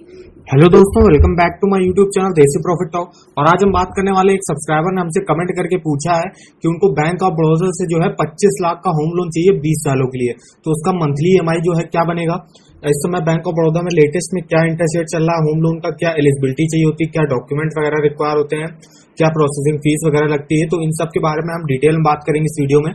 Hello दोस्तों, welcome back to my YouTube channel Desi profit talk. और आज हम बात करने वाले एक सब्सक्राइबर ने हमसे कमेंट करके पूछा है कि उनको बैंक ऑफ बड़ौदा से जो है 25 लाख का होम लोन चाहिए 20 सालों के लिए। तो उसका मंथली ईएमआई जो है क्या बनेगा, इस समय बैंक ऑफ बड़ौदा में लेटेस्ट में क्या इंटरेस्ट रेट चल रहा है, होम लोन का क्या एलिजिबिलिटी चाहिए होती है, क्या डॉक्यूमेंट वगैरह रिक्वायर होते हैं, क्या प्रोसेसिंग फीस वगैरह लगती है, तो इन सब के बारे में हम डिटेल में बात करेंगे इस वीडियो में।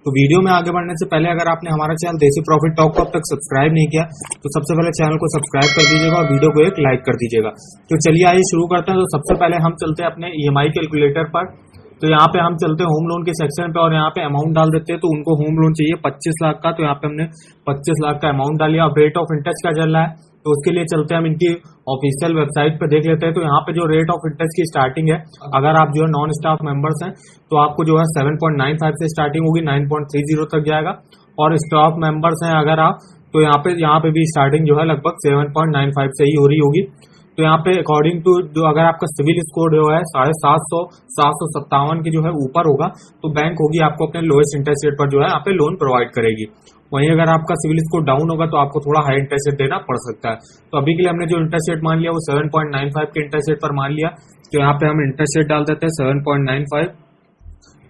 तो वीडियो में आगे बढ़ने से पहले अगर आपने हमारा चैनल देसी प्रॉफिट टॉक को अब तक सब्सक्राइब नहीं किया तो सबसे पहले चैनल को सब्सक्राइब कर दीजिएगा और वीडियो को एक लाइक कर दीजिएगा। तो चलिए आइए शुरू करते हैं। तो सबसे पहले हम चलते हैं अपने ईएमआई कैलकुलेटर पर। तो यहाँ पे हम चलते हैं होम लोन के सेक्शन पे और यहाँ पे अमाउंट डाल देते हैं। तो उनको होम लोन चाहिए 25 लाख का, तो यहाँ पे हमने 25 लाख का अमाउंट डाल लिया। अब रेट ऑफ इंटरेस्ट क्या चल रहा है तो उसके लिए चलते हैं हम इनकी ऑफिशियल वेबसाइट पे देख लेते हैं। तो यहाँ पे जो रेट ऑफ इंटरेस्ट की स्टार्टिंग है, अगर आप जो है नॉन स्टाफ मेंबर्स हैं तो आपको जो है 7.95 से स्टार्टिंग होगी, 9.30 तक जाएगा। और स्टाफ मेंबर्स हैं अगर आप, तो यहाँ पे भी स्टार्टिंग जो है लगभग 7.95 से ही हो रही होगी। तो यहाँ पे अकॉर्डिंग टू जो अगर आपका सिविल स्कोर जो है 750 757 के जो है ऊपर होगा तो बैंक होगी आपको अपने लोएस्ट इंटरेस्ट रेट पर जो है यहाँ पे लोन प्रोवाइड करेगी। वहीं अगर आपका सिविल स्कोर डाउन होगा तो आपको थोड़ा हाई इंटरेस्ट रेट देना पड़ सकता है। तो अभी के लिए हमने जो इंटरेस्ट रेट मान लिया वो 7.95 के इंटरेस्ट रेट पर मान लिया। तो यहाँ पे हम इंटरेस्ट रेट डाल देते हैं 7.95।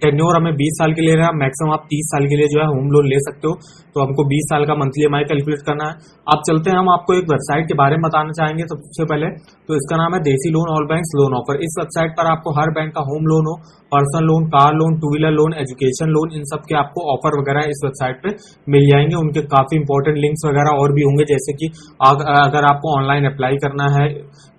टेन्योर हमें 20 साल के लिए रहा, मैक्सिमम आप 30 साल के लिए जो है होम लोन ले सकते हो। तो हमको 20 साल का मंथली ईएमआई कैलकुलेट करना है। अब चलते हैं, हम आपको एक वेबसाइट के बारे में बताना चाहेंगे सबसे पहले। तो इसका नाम है desi loan all banks loan offer. इस वेबसाइट पर आपको हर बैंक का होम लोन हो, personal loan, car loan, two wheeler loan, education loan, इन सब के आपको ऑफर वगैरह इस वेबसाइट पे मिल जाएंगे। उनके काफी इंपॉर्टेंट लिंक्स वगैरह और भी होंगे, जैसे कि अगर आपको ऑनलाइन अप्लाई करना है,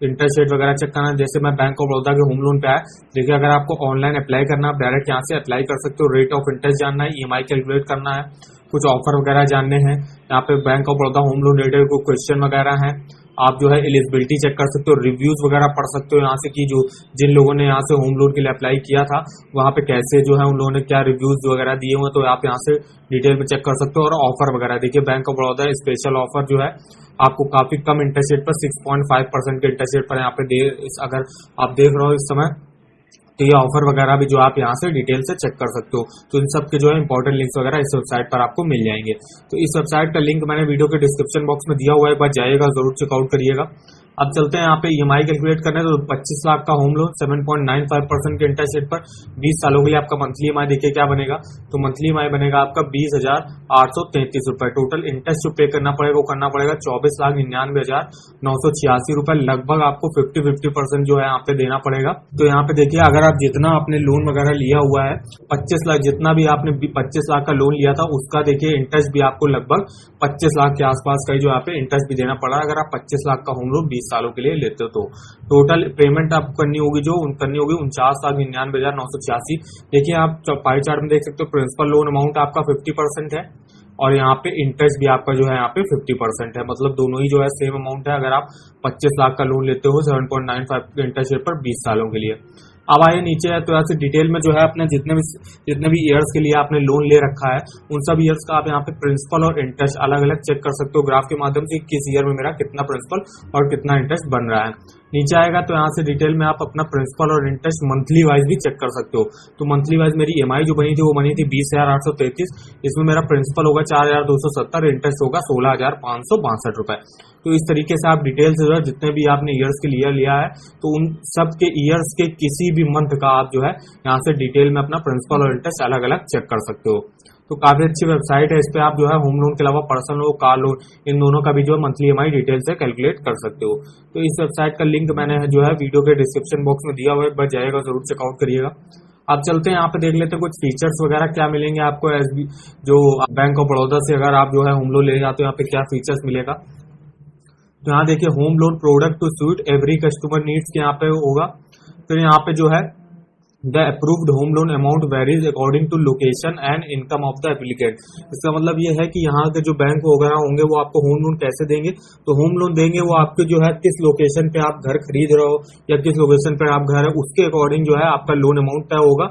इंटरेस्ट रेट वगैरह चेक करना है, जैसे मैं बैंक ऑफ बड़ौदा के होम लोन पे आया, देखिए अगर आपको ऑनलाइन अप्लाई करना है आप डायरेक्ट यहाँ से अप्लाई कर सकते हो। रेट ऑफ इंटरेस्ट जानना है, ईएमआई कैलकुलेट करना है, कुछ ऑफर वगैरह जानने हैं। यहाँ पे bank of Baroda home loan related को क्वेश्चन वगैरह हैं, आप जो है एलिजिबिलिटी चेक कर सकते हो, रिव्यूज वगैरह पढ़ सकते हो यहाँ से कि जो जिन लोगों ने यहाँ से होम लोन के लिए अप्लाई किया था वहाँ पे कैसे जो है उन लोगों ने क्या रिव्यूज वगैरह दिए हुए, तो आप यहाँ से डिटेल में चेक कर सकते हो। और ऑफर वगैरह देखिए, bank of Baroda special offer जो है आपको काफी कम इंटरेस्ट रेट पर 6.5% के इंटरेस्ट रेट पर यहाँ पे अगर आप देख रहे हो इस समय, तो ये ऑफर वगैरह भी जो आप यहाँ से डिटेल से चेक कर सकते हो। तो इन सब के जो है इंपॉर्टेंट लिंक्स वगैरह इस वेबसाइट पर आपको मिल जाएंगे। तो इस वेबसाइट का लिंक मैंने वीडियो के डिस्क्रिप्शन बॉक्स में दिया हुआ है, एक बार जाइएगा जरूर चेकआउट करिएगा। अब चलते हैं यहाँ पे ईएमआई कैलकुलेट करने। तो 25 लाख का होम लोन 7.95% के इंटरेस्ट रेट पर 20 सालों के लिए आपका मंथली ईएमआई देखिए क्या बनेगा। तो मंथली ईएमआई बनेगा आपका 20,833 रुपए। टोटल इंटरेस्ट जो पे करना पड़ेगा वो करना पड़ेगा 24,99,986 रुपए। लगभग आपको 50% जो है यहाँ पे देना पड़ेगा। तो यहाँ पे देखिए, अगर आप जितना आपने लोन वगैरह लिया हुआ है 25 लाख, जितना भी आपने 25 लाख का लोन लिया था उसका देखिए इंटरेस्ट भी आपको लगभग 25 लाख के आसपास का ही जो यहाँ पे इंटरेस्ट भी देना पड़ा है, अगर आप 25 लाख का होम लोन 20 सालों के लिए लेते हो। तो टोटल पेमेंट आपको करनी होगी 49,99,986। देखिए आप पाई चार्ट में देख सकते हो, प्रिंसिपल लोन अमाउंट आपका 50% है और यहाँ पे इंटरेस्ट भी आपका जो है यहाँ पे 50% है। मतलब दोनों ही जो है सेम अमाउंट है अगर आप 25 लाख का लोन लेते हो 7.95 के इंटरेस्ट रेट पर 20 सालों के लिए। अब आइए नीचे है, तो ऐसे डिटेल में जो है अपने जितने भी ईयर्स के लिए आपने लोन ले रखा है उन सब ईयर्स का आप यहाँ पे प्रिंसिपल और इंटरेस्ट अलग अलग चेक कर सकते हो ग्राफ के माध्यम से, किस ईयर में मेरा कितना प्रिंसिपल और कितना इंटरेस्ट बन रहा है। नीचे आएगा तो यहाँ से डिटेल में आप अपना प्रिंसिपल और इंटरेस्ट मंथली वाइज भी चेक कर सकते हो। तो मंथली वाइज मेरी ईएमआई जो बनी थी वो बनी थी 20,833। इसमें मेरा प्रिंसिपल होगा 4,270, इंटरेस्ट होगा 16,562 रुपए। तो इस तरीके से आप डिटेल से जो है जितने भी आपने ईयर्स के लिए लिया है तो उन सब के ईयर्स के किसी भी मंथ का आप जो है यहाँ से डिटेल में अपना प्रिंसिपल और इंटरेस्ट अलग अलग चेक कर सकते हो। तो काफी अच्छी वेबसाइट है, इस पे आप जो है होम लोन के अलावा पर्सनल लोन, कार लोन, इन दोनों का भी जो है मंथली ईएमआई डिटेल से कैलकुलेट कर सकते हो। तो इस वेबसाइट का लिंक मैंने जो है वीडियो के डिस्क्रिप्शन बॉक्स में दिया हुआ है, एक बार जाइएगा जरूर चेकआउट करिएगा। अब चलते हैं यहाँ पे देख लेते हैं कुछ फीचर्स वगैरह क्या मिलेंगे आपको जो बैंक ऑफ बड़ौदा से अगर आप जो है होम लोन ले जाते हो यहाँ पे क्या फीचर्स मिलेगा। तो यहाँ देखिए, home loan product to suit every customer needs के यहाँ पे होगा। फिर यहाँ पे जो है the approved home loan amount varies according to location and income of the applicant. इसका मतलब ये है कि यहाँ के जो बैंक वगैरह होंगे वो आपको होम लोन कैसे देंगे, तो होम लोन देंगे वो आपके जो है किस लोकेशन पे आप घर खरीद रहे हो या किस लोकेशन पे आप घर है उसके अकॉर्डिंग जो है आपका लोन अमाउंट तय होगा।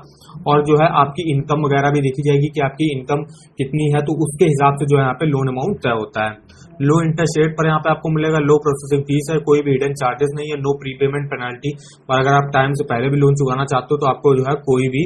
और जो है आपकी इनकम वगैरह भी देखी जाएगी कि आपकी इनकम कितनी है, तो उसके हिसाब से जो है यहाँ पे लोन अमाउंट तय होता है। लो इंटरेस्ट रेट पर यहाँ पे आपको मिलेगा, लो प्रोसेसिंग फीस है, कोई भी हिडन चार्जेस नहीं है, नो प्रीपेमेंट पेनल्टी। और अगर आप टाइम से पहले भी लोन चुकाना चाहते हो तो आपको जो है कोई भी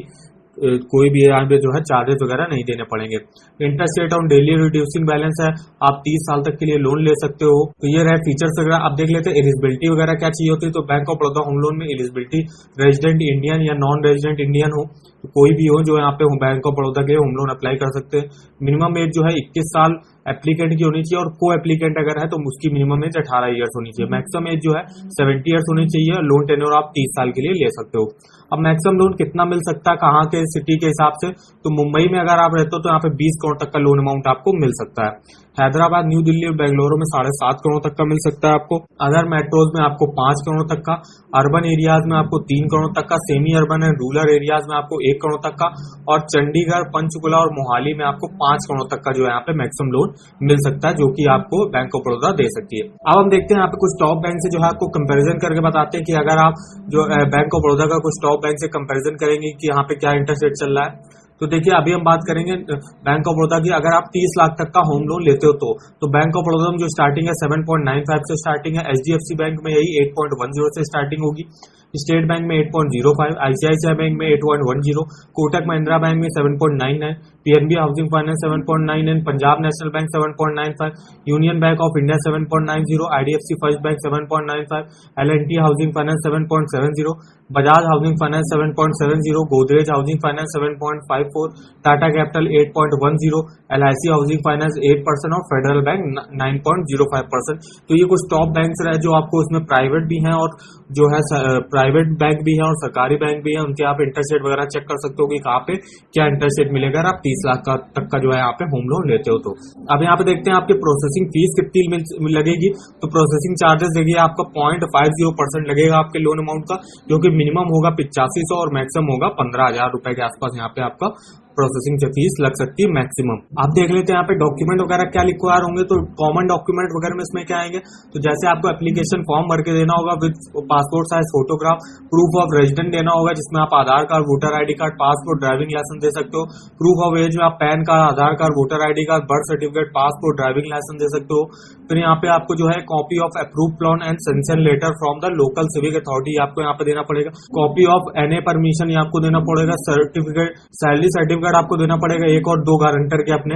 कोई भी यहाँ पे जो है चार्जेस वगैरह नहीं देने पड़ेंगे। Interest rate on daily reducing balance है, आप 30 साल तक के लिए लोन ले सकते हो। तो ये रहे फीचर्स वगैरह। आप देख लेते हैं एलिजिबिलिटी वगैरह क्या चाहिए होती है। तो bank of Baroda home loan में एलिजिबिलिटी रेजिडेंट इंडियन या नॉन रेजिडेंट इंडियन हो, तो कोई भी हो जो यहाँ पे बैंक ऑफ बड़ौदा के लिए होम लोन अप्लाई कर सकते हैं। मिनिमम एज जो है 21 साल एप्लीकेंट की होनी चाहिए, और को एप्लीकेंट अगर है तो उसकी मिनिमम एज 18 ईयर्स होनी चाहिए। मैक्सिमम एज जो है 70 ईयर्स होनी चाहिए। लोन टेन्योर आप 30 साल के लिए ले सकते हो। अब मैक्सिमम लोन कितना मिल सकता है, कहाँ के सिटी के हिसाब से, तो मुंबई में अगर आप रहते हो तो यहाँ पे 20 करोड़ तक का लोन अमाउंट आपको मिल सकता है। हैदराबाद, न्यू दिल्ली और बेंगलुरु में 7.5 करोड़ तक का मिल सकता है आपको। अदर मेट्रोज में आपको 5 करोड़ तक का, अर्बन एरियाज में आपको 3 करोड़ तक का, semi urban and rural areas में आपको 1 करोड़ तक का, और चंडीगढ़, पंचकुला और मोहाली में आपको 5 करोड़ तक का जो है यहाँ पे मैक्सिमम लोन मिल सकता है, जो कि आपको बैंक ऑफ बड़ौदा दे सकती है। अब हम देखते हैं यहाँ पे कुछ टॉप बैंक से जो है आपको कंपैरिजन करके बताते हैं कि अगर आप जो बैंक ऑफ बड़ौदा का कुछ टॉप बैंक से कंपैरिजन करेंगे कि यहाँ पे क्या इंटरेस्ट रेट चल रहा है। तो देखिए अभी हम बात करेंगे बैंक ऑफ बड़ौदा की। अगर आप 30 लाख तक का होम लोन लेते हो तो बैंक ऑफ बड़ौदा में जो स्टार्टिंग है 7.95 से स्टार्टिंग है। एचडीएफसी बैंक में यही 8.10 से स्टार्टिंग होगी। स्टेट बैंक में 8.05, आईसीआईसीआई बैंक में 8.10, कोटक महिंद्रा बैंक में 7.99, PNB housing finance 7.99, Punjab national bank 7.95, union bank of India 7.90, IDFC first bank 7.95, L&T housing finance 7.70, Bajaj housing finance 7.70, Godrej housing finance 7.54, Tata capital 8.10, LIC housing finance 8% और federal bank 9.05%। तो ये कुछ top banks रहे जो आपको इसमें प्राइवेट भी हैं और जो है प्राइवेट बैंक भी है और सरकारी बैंक भी है। उनके आप इंटरेस्ट रेट वगैरह चेक कर सकते हो कि कहाँ पे क्या इंटरेस्ट रेट मिलेगा अगर आप 30 लाख तक का जो है यहाँ पे होम लोन लेते हो। तो अब यहाँ पे देखते हैं आपकी प्रोसेसिंग फीस कितनी लगेगी। तो प्रोसेसिंग चार्जेस देखिए आपका 0.50% लगेगा आपके लोन अमाउंट का, जो कि मिनिमम होगा 8500 और मैक्सिमम होगा 15,000 रुपए के आसपास यहाँ पे आपका प्रोसेसिंग फीस लग सकती है मैक्सिमम। आप देख लेते हैं यहाँ पे डॉक्यूमेंट वगैरह क्या रिक्वायर होंगे। तो कॉमन डॉक्यूमेंट वगैरह में इसमें क्या आएंगे, तो जैसे आपको एप्लीकेशन फॉर्म भर के देना होगा with passport size photograph, proof of resident देना होगा जिसमें आप Aadhaar card, voter ID card, passport, driving licence दे सकते हो। प्रूफ ऑफ एज में आप PAN card, Aadhaar card, voter ID card, birth certificate, passport, driving licence दे सकते हो। फिर यहाँ पे आपको जो है copy of approve plan and sanction letter from the local civic authority आपको यहाँ पे देना पड़ेगा। कॉपी ऑफ एनए परमिशन ये आपको देना पड़ेगा। सर्टिफिकेट, सैलरी सर्टिफिकेट आपको देना पड़ेगा, एक और 2 गारंटर के अपने।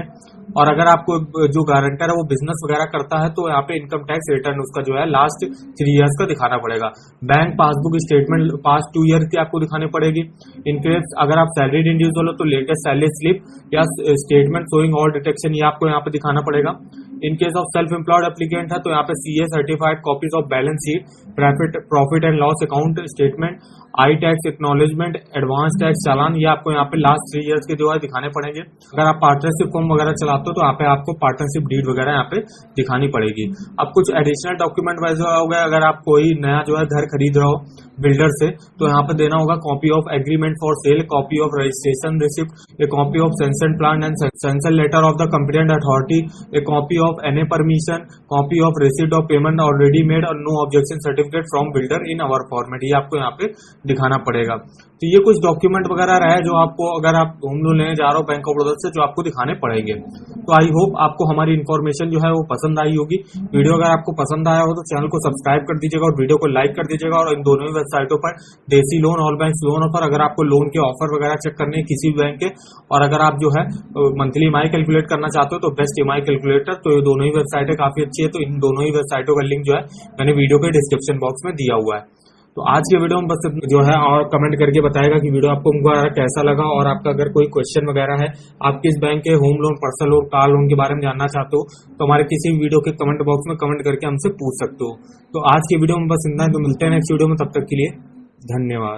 और अगर आपको जो गारंटर है वो बिजनेस वगैरह करता है तो यहाँ पे इनकम टैक्स रिटर्न उसका जो है लास्ट 3 इयर्स का दिखाना पड़ेगा। Bank passbook statement past 2 year की आपको दिखानी पड़ेगी। इनकेस अगर आप सैलरीड इंडिविजुअल हो तो लेटेस्ट सैलरी स्लिप या स्टेटमेंट शोइंग ऑल डिटेक्शन ये आपको यहाँ पे दिखाना पड़ेगा। In case of self employed applicant है तो यहाँ पे CA certified copies of balance sheet, profit and loss account statement, I tax acknowledgement, advance tax challan ये आपको यहाँ पे लास्ट 3 इयर्स के जो है दिखाने पड़ेंगे। अगर आप पार्टनरशिप फॉर्म वगैरह चलाते हो तो यहाँ पे आपको पार्टनरशिप डीड वगैरह यहाँ पे दिखानी पड़ेगी। अब कुछ एडिशनल डॉक्यूमेंट वाइज हो गया, अगर आप कोई नया जो है घर खरीद रहे हो बिल्डर से तो यहाँ पे देना होगा copy of agreement for sale, copy of registration receipt, a copy of sanction plan and sanction letter of the complaint authority, a copy of NA permission, copy of receipt of payment already made और no objection certificate from builder in our format ये आपको यहाँ पे दिखाना पड़ेगा। तो ये कुछ डॉक्यूमेंट वगैरह रहे जो आपको अगर आप होम लोन लेने जा रहे हो बैंक ऑफ बड़ौदा से जो आपको दिखाने पड़ेंगे। तो आई होप आपको हमारी इन्फॉर्मेशन जो है वो पसंद आई होगी। वीडियो अगर आपको पसंद आया हो तो चैनल को सब्सक्राइब कर दीजिएगा और वीडियो को लाइक कर दीजिएगा। और इन दोनों ही वेबसाइटों पर देसी loan, all bank loan offer, अगर आपको लोन के ऑफर वगैरह चेक करने हैं किसी भी बैंक के, और अगर आप जो है मंथली ईएमआई कैलकुलेट करना चाहते हो तो बेस्ट ईएमआई कैलकुलेटर, तो ये दोनों ही वेबसाइटें काफी अच्छी है। तो इन दोनों ही वेबसाइटों का लिंक जो है मैंने वीडियो के डिस्क्रिप्शन बॉक्स में दिया हुआ है। तो आज के वीडियो में बस जो है और कमेंट करके बताएगा कि वीडियो आपको कैसा लगा, और आपका अगर कोई क्वेश्चन वगैरह है, आप किस बैंक के home loan, personal loan, car loan के बारे में जानना चाहते हो तो हमारे किसी वीडियो के कमेंट बॉक्स में कमेंट करके हमसे पूछ सकते हो। तो आज के वीडियो में बस इतना ही, तो मिलते हैं नेक्स्ट वीडियो में, तब तक के लिए धन्यवाद।